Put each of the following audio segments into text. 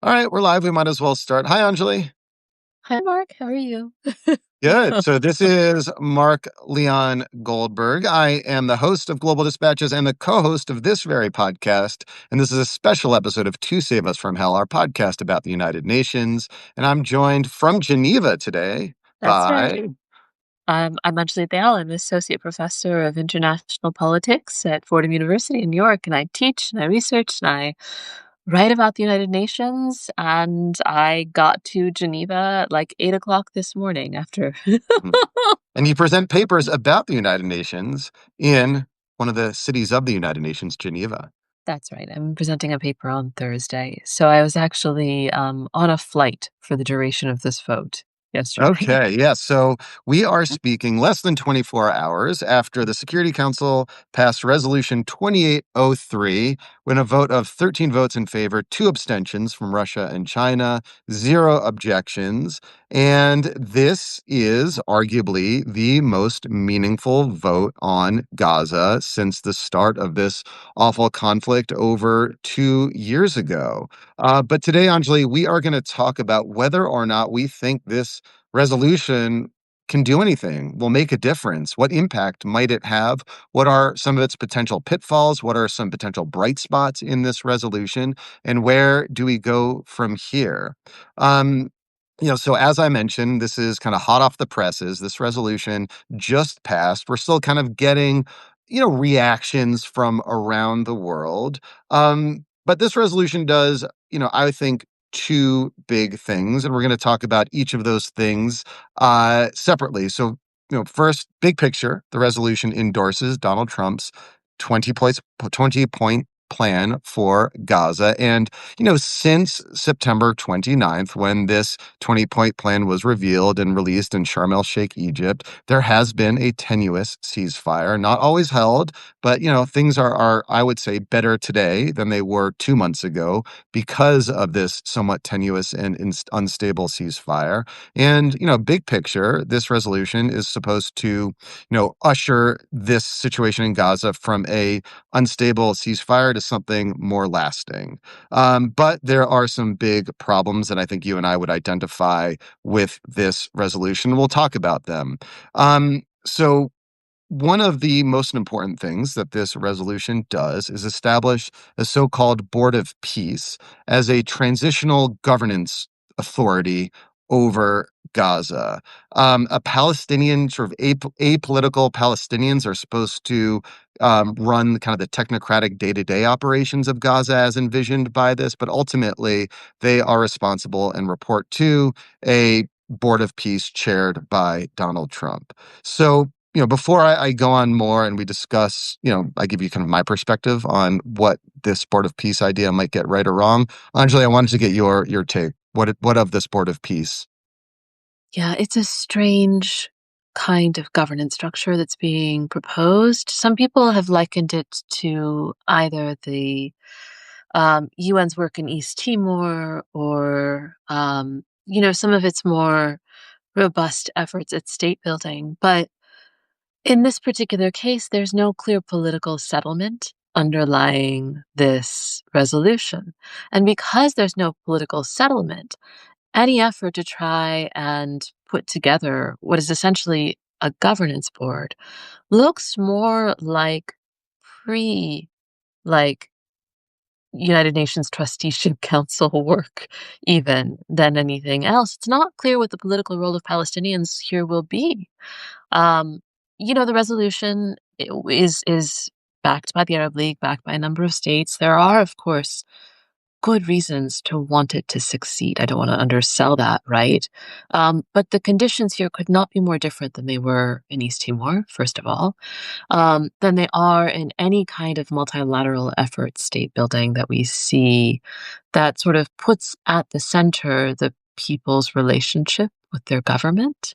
All right, we're live. We might as well start. Hi, Anjali. Hi, Mark. How are you? Good. So this is Mark Leon Goldberg. I am the host of Global Dispatches and the co-host of this very podcast. And this is a special episode of To Save Us from Hell, our podcast about the United Nations. And I'm joined from Geneva today That's right. by I'm Anjali Dayal. I'm an associate professor of international politics at Fordham University in New York, and I teach and I research and I write about the United Nations. And I got to Geneva at like 8 o'clock this morning after. and you present papers about the United Nations in one of the cities of the United Nations, Geneva. That's right. I'm presenting a paper on Thursday. So I was actually on a flight for the duration of this vote yesterday. Okay, yeah. So we are speaking less than 24 hours after the Security Council passed Resolution 2803, when a vote of 13 votes in favor, 2 abstentions from Russia and China, 0 objections. And this is arguably the most meaningful vote on Gaza since the start of this awful conflict over 2 years ago. But today, Anjali, we are going to talk about whether or not we think this resolution can do anything, will make a difference. What impact might it have? What are some of its potential pitfalls? What are some potential bright spots in this resolution? And where do we go from here? Um, so as I mentioned, this is kind of hot off the presses. This resolution just passed. We're still kind of getting, reactions from around the world. But this resolution does, I think, 2 big things, and we're going to talk about each of those things separately. So, first, big picture, the resolution endorses Donald Trump's 20-point plan for Gaza. And, since September 29th, when this 20-point plan was revealed and released in Sharm el-Sheikh, Egypt, there has been a tenuous ceasefire, not always held, but, things are, I would say, better today than they were 2 months ago because of this somewhat tenuous and unstable ceasefire. And, big picture, this resolution is supposed to, usher this situation in Gaza from a unstable ceasefire to something more lasting. But there are some big problems that I think you and I would identify with this resolution. We'll talk about them. So one of the most important things that this resolution does is establish a so-called Board of Peace as a transitional governance authority over Gaza. A Palestinian, sort of apolitical Palestinians are supposed to run kind of the technocratic day-to-day operations of Gaza as envisioned by this, but ultimately they are responsible and report to a Board of Peace chaired by Donald Trump. So, before I go on more and we discuss, I give you kind of my perspective on what this Board of Peace idea might get right or wrong. Anjali, I wanted to get your take. What of this Board of Peace? Yeah, it's a strange kind of governance structure that's being proposed. Some people have likened it to either the UN's work in East Timor or, some of its more robust efforts at state building. But in this particular case, there's no clear political settlement underlying this resolution. And because there's no political settlement, any effort to try and put together what is essentially a governance board looks more like pre like United Nations Trusteeship Council work even than anything else. It's not clear what the political role of Palestinians here will be. Um, the resolution is backed by the Arab League, backed by a number of states. There are, of course, good reasons to want it to succeed. I don't want to undersell that, right? But the conditions here could not be more different than they were in East Timor, first of all, than they are in any kind of multilateral effort, state building that we see that sort of puts at the center the people's relationship with their government.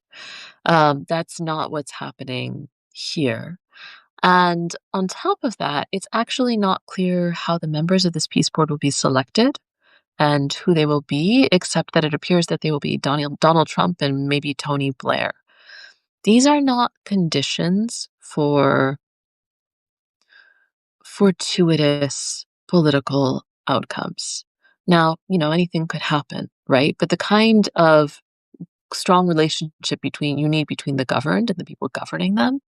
That's not what's happening here. And on top of that, it's actually not clear how the members of this peace board will be selected and who they will be, except that it appears that they will be Donald Trump and maybe Tony Blair. These are not conditions for fortuitous political outcomes. Now, anything could happen, right? But the kind of strong relationship you need between the governed and the people governing them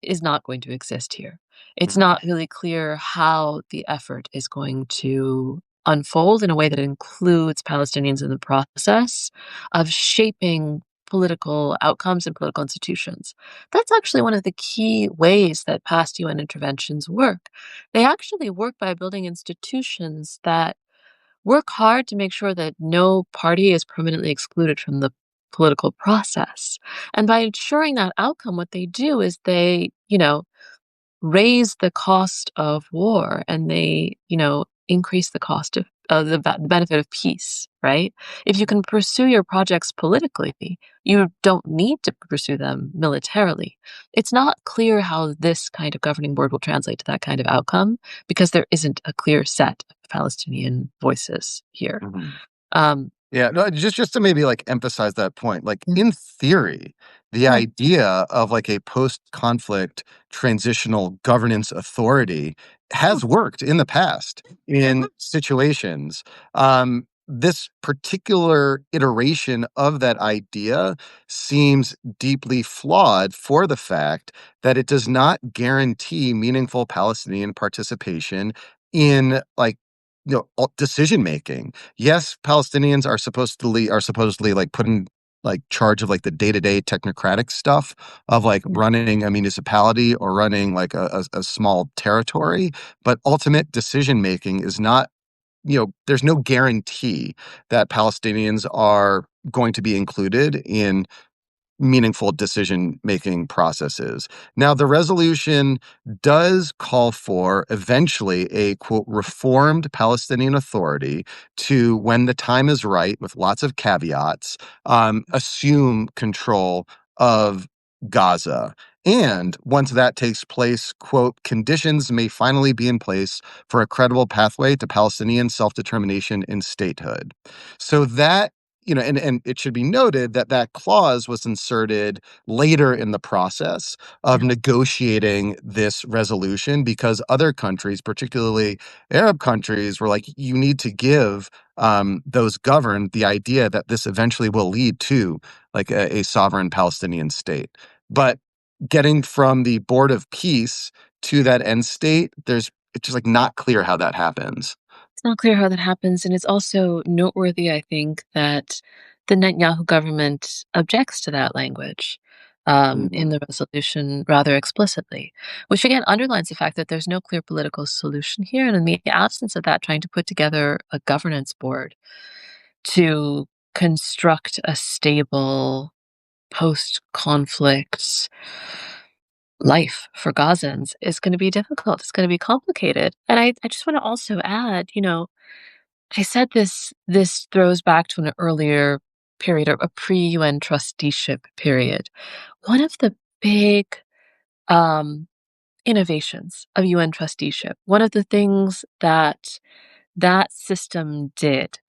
is not going to exist here. It's Mhm. not really clear how the effort is going to unfold in a way that includes Palestinians in the process of shaping political outcomes and political institutions. That's actually one of the key ways that past UN interventions work. They actually work by building institutions that work hard to make sure that no party is permanently excluded from the political process. And by ensuring that outcome, what they do is they, raise the cost of war and they, increase the cost of the benefit of peace, right? If you can pursue your projects politically, you don't need to pursue them militarily. It's not clear how this kind of governing board will translate to that kind of outcome because there isn't a clear set of Palestinian voices here. Mhm. Um, Yeah, no, just to maybe, like, emphasize that point, like, yeah, in theory, the yeah, idea of, like, a post-conflict transitional governance authority yeah, has worked in the past in situations. This particular iteration of that idea seems deeply flawed for the fact that it does not guarantee meaningful Palestinian participation in, like, decision making. Yes, Palestinians are supposedly, like, put in, like, charge of, like, the day-to-day technocratic stuff of, like, yeah. running a municipality or running, like, a small territory, but ultimate decision making is not there's no guarantee that Palestinians are going to be included in meaningful decision-making processes. Now, the resolution does call for eventually a quote reformed Palestinian Authority to, when the time is right, with lots of caveats, assume control of Gaza. And once that takes place, quote, conditions may finally be in place for a credible pathway to Palestinian self-determination and statehood. So that and it should be noted that that clause was inserted later in the process of Yeah. negotiating this resolution because other countries, particularly Arab countries, were like, you need to give those governed the idea that this eventually will lead to like a sovereign Palestinian state. But getting from the Board of Peace to that end state, it's just like not clear how that happens. It's not clear how that happens, and it's also noteworthy, I think, that the Netanyahu government objects to that language in Mhm. the resolution rather explicitly, which again underlines the fact that there's no clear political solution here. And in the absence of that, trying to put together a governance board to construct a stable post conflict life for Gazans is going to be difficult. It's going to be complicated. And I just want to also add, I said this throws back to an earlier period, a pre-UN trusteeship period. One of the big um, innovations of UN trusteeship, one of the things that that system did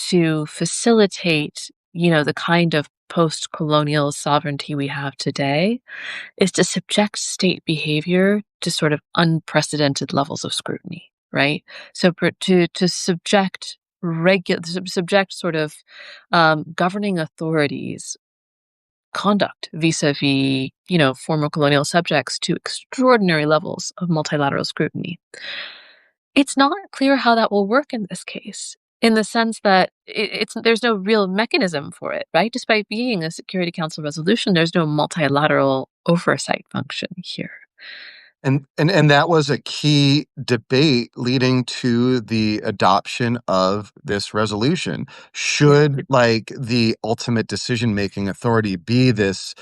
to facilitate, the kind of post-colonial sovereignty we have today is to subject state behavior to sort of unprecedented levels of scrutiny, right? So to subject sort of governing authorities conduct vis-a-vis former colonial subjects to extraordinary levels of multilateral scrutiny. It's not clear how that will work in this case, in the sense that there's no real mechanism for it, right? Despite being a Security Council resolution, there's no multilateral oversight function here. And that was a key debate leading to the adoption of this resolution. Yeah. Should like the ultimate decision-making authority be this,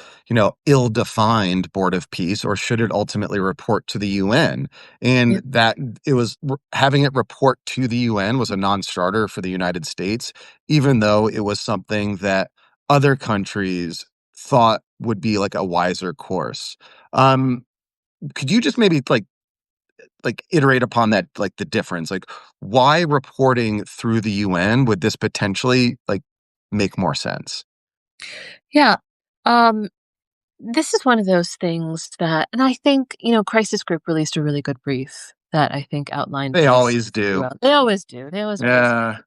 ill-defined board of peace, or should it ultimately report to the UN? Yeah. And that it was having it report to the UN was a non-starter for the United States, even though it was something that other countries thought would be like a wiser course. Um, could you just maybe like iterate upon that, like the difference? Like why reporting through the UN would this potentially like make more sense? Yeah. Um, this is one of those things that, and I think, Crisis Group released a really good brief that I think outline They peace always do. throughout. They always do. They always praise Yeah.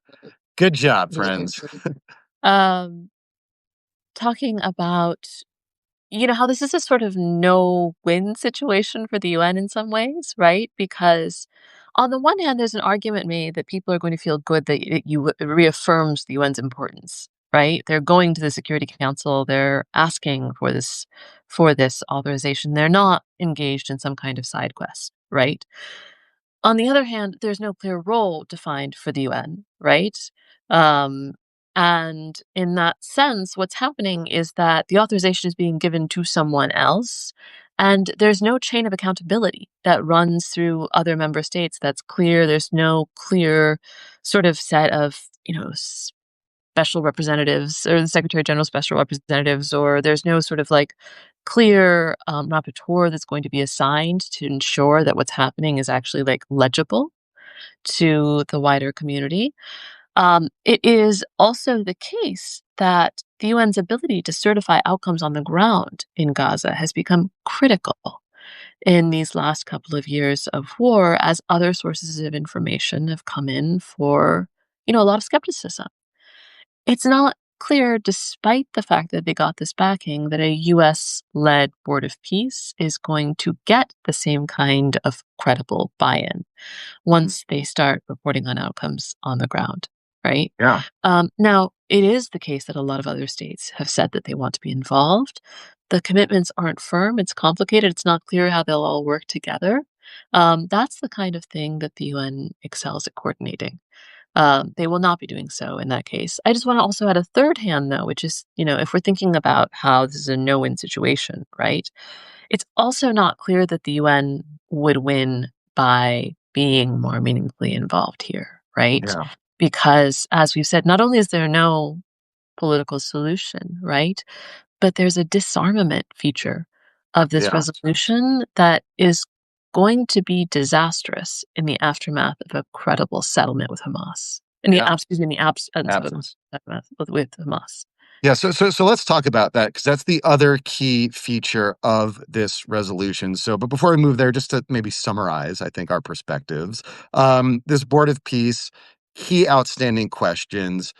Good job, friends. it. Talking about how this is a sort of no-win situation for the UN in some ways, right? Because on the one hand, there's an argument made that people are going to feel good that it reaffirms the UN's importance, right? They're going to the Security Council, they're asking for this authorization. They're not engaged in some kind of side quest, right? On the other hand, there's no clear role defined for the UN, right? Um, and in that sense, what's happening is that the authorization is being given to someone else, and there's no chain of accountability that runs through other member states that's clear. There's no clear sort of set of, special representatives or the Secretary General special representatives, or there's no sort of like clear rapporteur that's going to be assigned to ensure that what's happening is actually like legible to the wider community. It is also the case that the UN's ability to certify outcomes on the ground in Gaza has become critical in these last couple of years of war as other sources of information have come in for, a lot of skepticism. It's not clear, despite the fact that they got this backing, that a US led board of peace is going to get the same kind of credible buy in Mhm. once they start reporting on outcomes on the ground, right? Yeah. Now, it is the case that a lot of other states have said that they want to be involved. The commitments aren't firm, it's complicated, it's not clear how they'll all work together. That's the kind of thing that the UN excels at coordinating. They will not be doing so in that case. I just want to also add a third hand, though, which is, if we're thinking about how this is a no win situation, right? It's also not clear that the UN would win by being more meaningfully involved here, right? Yeah. Because, as we've said, not only is there no political solution, right? But there's a disarmament feature of this Yeah. resolution that is going to be disastrous in the aftermath of a credible settlement with Hamas. Yeah. In the absence of a Absence. settlement with Hamas. Yeah, so let's talk about that because that's the other key feature of this resolution. So, but before we move there, just to maybe summarize, I think our perspectives. This board of peace, key outstanding questions: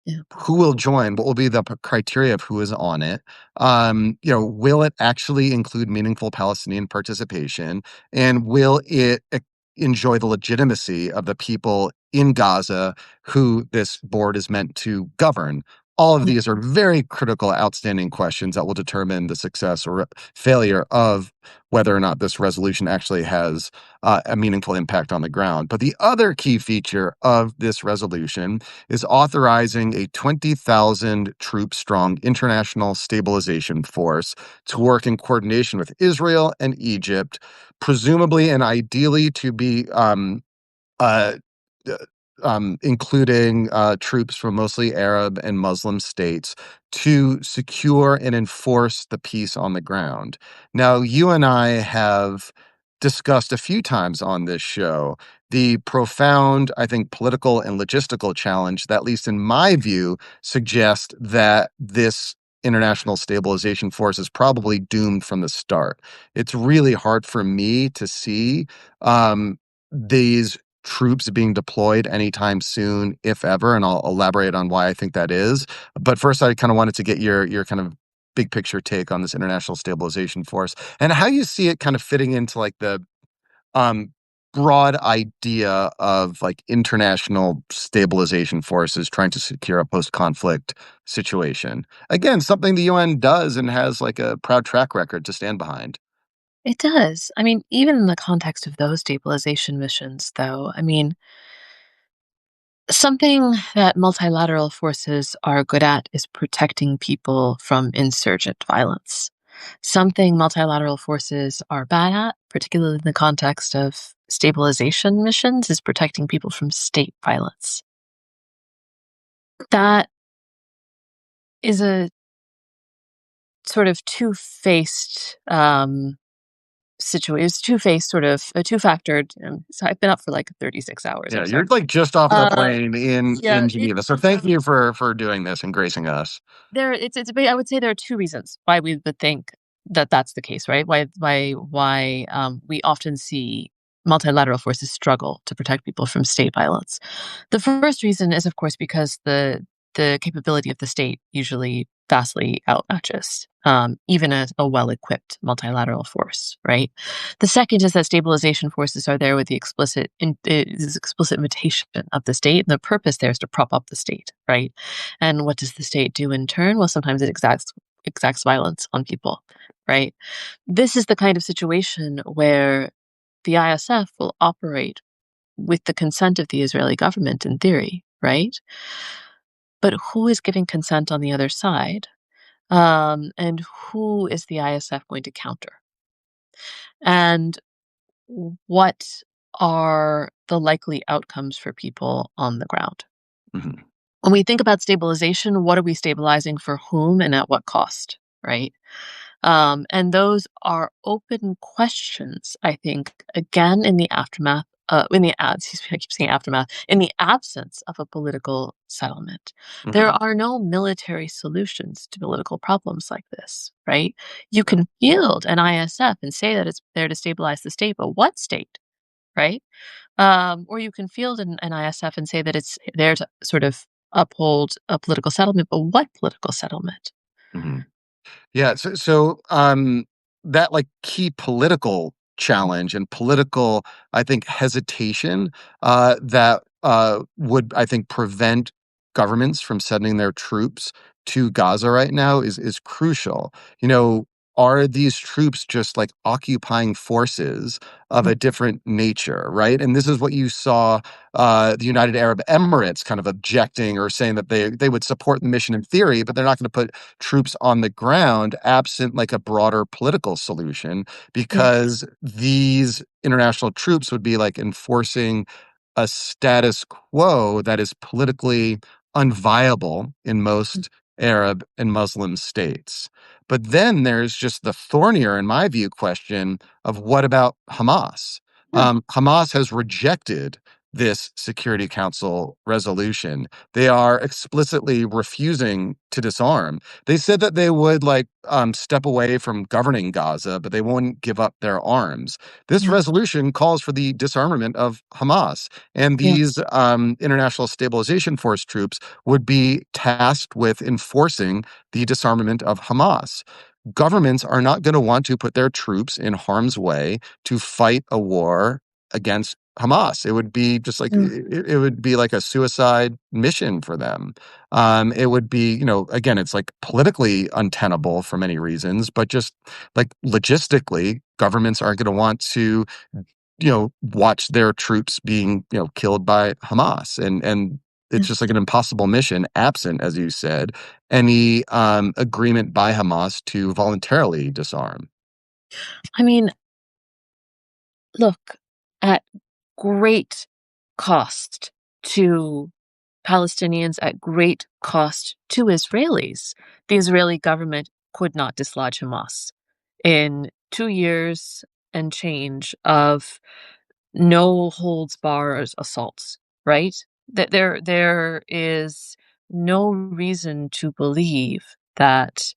Yeah. who will join? What will be the criteria of who is on it? Will it actually include meaningful Palestinian participation? And will it enjoy the legitimacy of the people in Gaza who this board is meant to govern? All of Yeah. these are very critical, outstanding questions that will determine the success or failure of whether or not this resolution actually has a meaningful impact on the ground. But the other key feature of this resolution is authorizing a 20,000 troop strong international stabilization force to work in coordination with Israel and Egypt, presumably and ideally to be uh, uh, including troops from mostly Arab and Muslim states to secure and enforce the peace on the ground. Now, you and I have discussed a few times on this show the profound, I think, political and logistical challenge that, at least in my view, suggests that this international stabilization force is probably doomed from the start. It's really hard for me to see these troops being deployed anytime soon, if ever, and I'll elaborate on why I think that is. But first, I kind of wanted to get your kind of big picture take on this international stabilization force and how you see it kind of fitting into like the um broad idea of like international stabilization forces trying to secure a post-conflict situation. Again, something the UN does and has like a proud track record to stand behind. It does. I mean, even in the context of those stabilization missions, though, I mean, something that multilateral forces are good at is protecting people from insurgent violence. Something multilateral forces are bad at, particularly in the context of stabilization missions, is protecting people from state violence. That is a sort of two-faced situation. It's two-faced, sort of a two-factored. So I've been up for like 36 hours. Yeah, I'm you're sorry. like just off the Uh, plane in yeah, Geneva. So thank you for doing this and gracing us. I would say there are two reasons why we would think that that's the case, right? Why we often see multilateral forces struggle to protect people from state violence. The first reason is, of course, because the capability of the state usually vastly outmatches even a well-equipped multilateral force, right? The second is that stabilization forces are there with the explicit invitation of the state, and the purpose there is to prop up the state, right? And what does the state do in turn? Well, sometimes it exacts violence on people, right? This is the kind of situation where the ISF will operate with the consent of the Israeli government in theory, right? But who is giving consent on the other side? And who is the ISF going to counter? And what are the likely outcomes for people on the ground? Mhm. When we think about stabilization, what are we stabilizing for whom and at what cost, right? And those are open questions, I think, again, in the aftermath, excuse me, I keep saying aftermath, in the absence of a political settlement. There Mhm. are no military solutions to political problems like this, right? You can field an ISF and say that it's there to stabilize the state, but what state, right? Or you can field an ISF and say that it's there to sort of uphold a political settlement, but what political settlement? Mhm. Yeah, that, like, key political challenge and political, I think, hesitation, that, would, I think, prevent governments from sending their troops to Gaza right now is crucial. You know, are these troops just, like, occupying forces of a different nature, right? And this is what you saw, the United Arab Emirates kind of objecting or saying that they would support the mission in theory, but they're not gonna put troops on the ground absent like a broader political solution Yeah. because these international troops would be like enforcing a status quo that is politically unviable in most Arab and Muslim states. But then there's just the thornier, in my view, question of what about Hamas? Yeah. Hamas has rejected this Security Council resolution. They are explicitly refusing to disarm. They said that they would step away from governing Gaza, but they won't give up their arms. This Yeah. resolution calls for the disarmament of Hamas, and Yeah. these international stabilization force troops would be tasked with enforcing the disarmament of Hamas. Governments are not going to want to put their troops in harm's way to fight a war against Hamas. It would be just like Yeah. it would be like a suicide mission for them. It would be, again, it's like politically untenable for many reasons, but just like logistically, governments aren't going to want to, watch their troops being, killed by Hamas. And Yeah. it's just like an impossible mission, absent, as you said, any agreement by Hamas to voluntarily disarm. I mean, look, at great cost to Palestinians, at great cost to Israelis, the Israeli government could not dislodge Hamas. In 2 years and change of no holds bars assaults, right? That there is no reason to believe that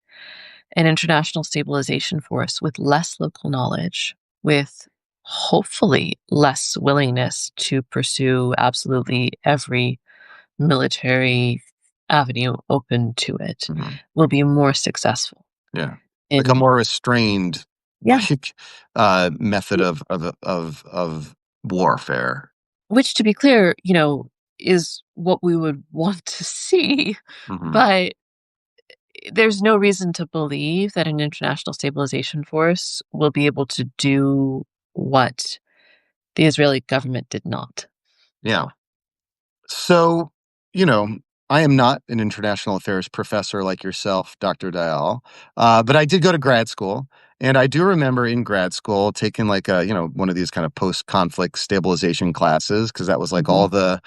an international stabilization force with less local knowledge, with hopefully less willingness to pursue absolutely every military avenue open to it, Mhm. will be more successful Yeah. Like a in more restrained, yeah, like, method of warfare. which to be clear, is what we would want to see, Mhm. but there's no reason to believe that an international stabilization force will be able to do what the Israeli government did not. Yeah. So, you know, I am not an international affairs professor like yourself, Dr. Dial, but I did go to grad school. And I do remember in grad school taking like one of these kind of post-conflict stabilization classes because that was like Mhm. all the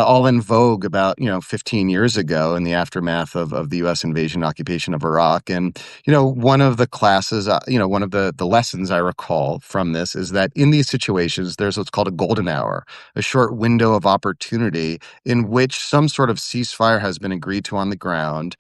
all in vogue about 15 years ago in the aftermath of the U.S. invasion and occupation of Iraq. And one of the classes, one of the lessons I recall from this is that in these situations, there's what's called a golden hour, a short window of opportunity in which some sort of ceasefire has been agreed to on the ground.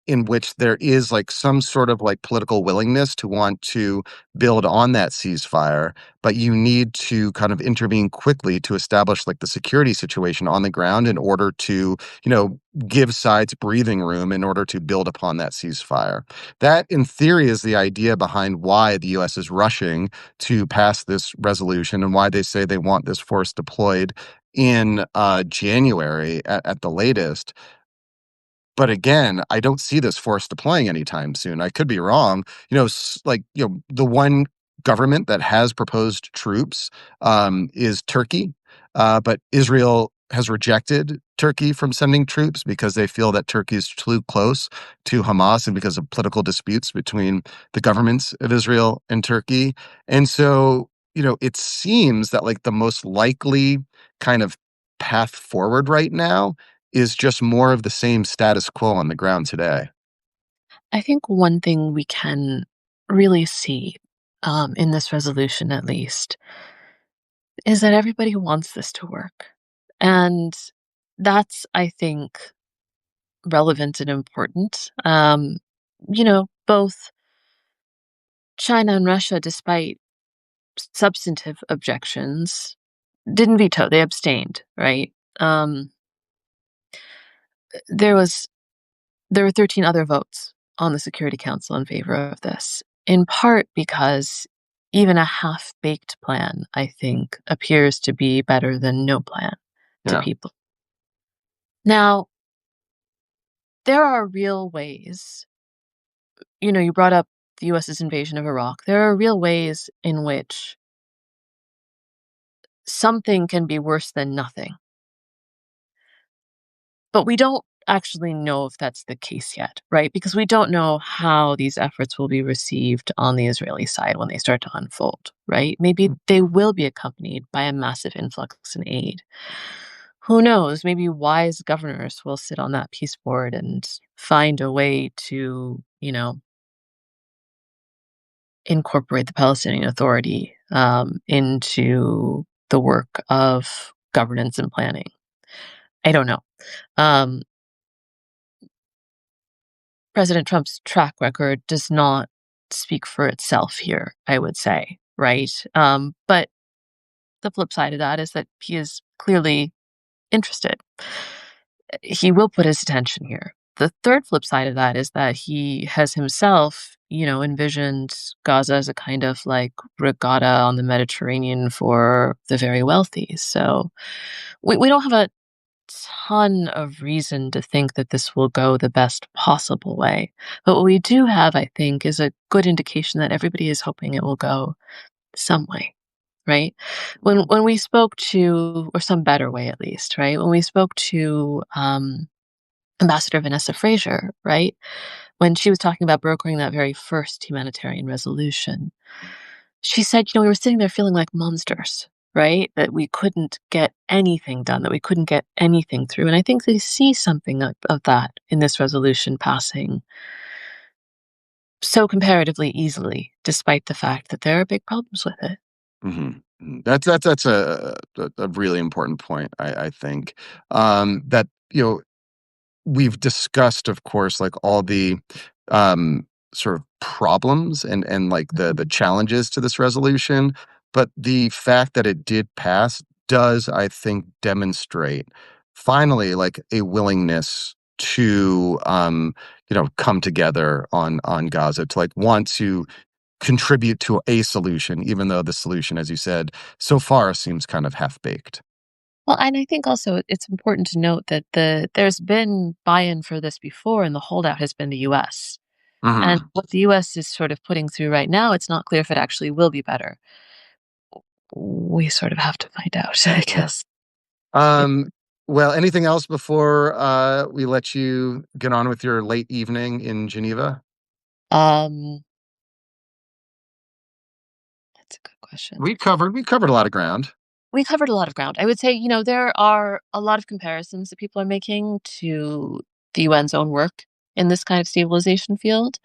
in which there is like some sort of like political willingness to want to build on that ceasefire, but you need to kind of intervene quickly to establish like the security situation on the ground in order to, you know, give sides breathing room in order to build upon that ceasefire. That, in theory, is the idea behind why the US is rushing to pass this resolution and why they say they want this force deployed in January at the latest. But again, I don't see this force deploying anytime soon. I could be wrong. You know, like, you know, the one government that has proposed troops is Turkey, but Israel has rejected Turkey from sending troops because they feel that Turkey is too close to Hamas and because of political disputes between the governments of Israel and Turkey. And so, you know, it seems that like the most likely kind of path forward right now is just more of the same status quo on the ground today. I think one thing we can really see, in this resolution at least, is that everybody wants this to work. And that's, I think, relevant and important. Both China and Russia, despite substantive objections, didn't veto, they abstained, right? There was there were 13 other votes on the Security Council in favor of this, in part because even a half-baked plan, I think, appears to be better than no plan to Yeah. people. Now, there are real ways, you brought up the US's invasion of Iraq. There are real ways in which something can be worse than nothing. But we don't actually know if that's the case yet, right? Because we don't know how these efforts will be received on the Israeli side when they start to unfold, right? Maybe they will be accompanied by a massive influx in aid. Who knows? Maybe wise governors will sit on that peace board and find a way to, incorporate the Palestinian Authority into the work of governance and planning. I don't know. Um, President Trump's track record does not speak for itself here, I would say, right? But the flip side of that is that he is clearly interested. He will put his attention here. The third flip side of that is that he has himself, envisioned Gaza as a kind of like regatta on the Mediterranean for the very wealthy. So we don't have a ton of reason to think that this will go the best possible way. But what we do have, I think, is a good indication that everybody is hoping it will go some way, right? When we spoke to, or some better way at least, right? When we spoke to Ambassador Vanessa Fraser, right? When she was talking about brokering that very first humanitarian resolution, she said, we were sitting there feeling like monsters, right? That we couldn't get anything done, that we couldn't get anything through. And I think they see something of that in this resolution passing so comparatively easily, despite the fact that there are big problems with it. That's a really important point. I think that we've discussed, of course, like all the sort of problems and like the challenges to this resolution, but the fact that it did pass does, I think, demonstrate finally like a willingness to come together on Gaza to like want to contribute to a solution, even though the solution, as you said, so far seems kind of half baked. Well, and I think also it's important to note that there's been buy-in for this before, and the holdout has been the U.S. And Hmm. what the U.S. is sort of putting through right now, it's not clear if it actually will be better. We sort of have to find out, I Yeah. guess. Yeah. Um, well, anything else before we let you get on with your late evening in Geneva? Um, that's a good question. We covered a lot of ground. We covered a lot of ground. I would say, there are a lot of comparisons that people are making to the UN's own work in this kind of stabilization field.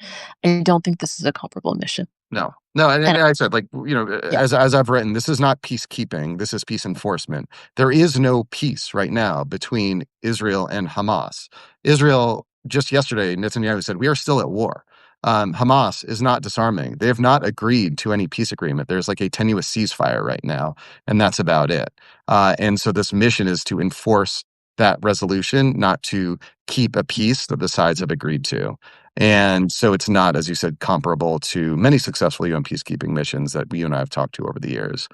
I don't think this is a comparable mission. No, no, and And I said, like, yeah, as I've written, this is not peacekeeping. This is peace enforcement. There is no peace right now between Israel and Hamas. Israel just yesterday, Netanyahu said, "We are still at war." Hamas is not disarming. They have not agreed to any peace agreement. There's like a tenuous ceasefire right now, and that's about it. And so this mission is to enforce that resolution, not to keep a peace that the sides have agreed to. And so it's not, as you said, comparable to many successful UN peacekeeping missions that you and I have talked to over the years.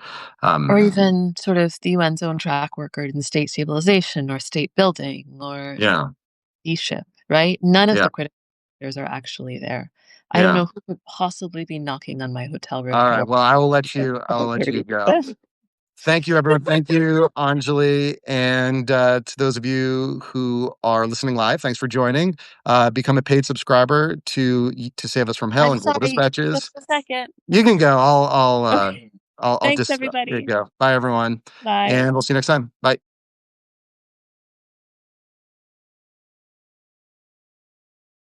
Or Um, even sort of the UN's own track record in state stabilization or state building or yeah, ship, right? None of yeah, the critical factors are actually there. I don't yeah. know who could possibly be knocking on my hotel room All right. door Well, I will let at you. I will let you 7:30. go. Thank you, everyone. Thank you, Anjali. And to those of you who are listening live, thanks for joining. Become a paid subscriber to save us from hell I'm and global sorry, dispatches. just a second. You can go. Okay. I'll Thanks, just here you everybody. go. Bye, everyone, Bye. and we'll see you next time. Bye.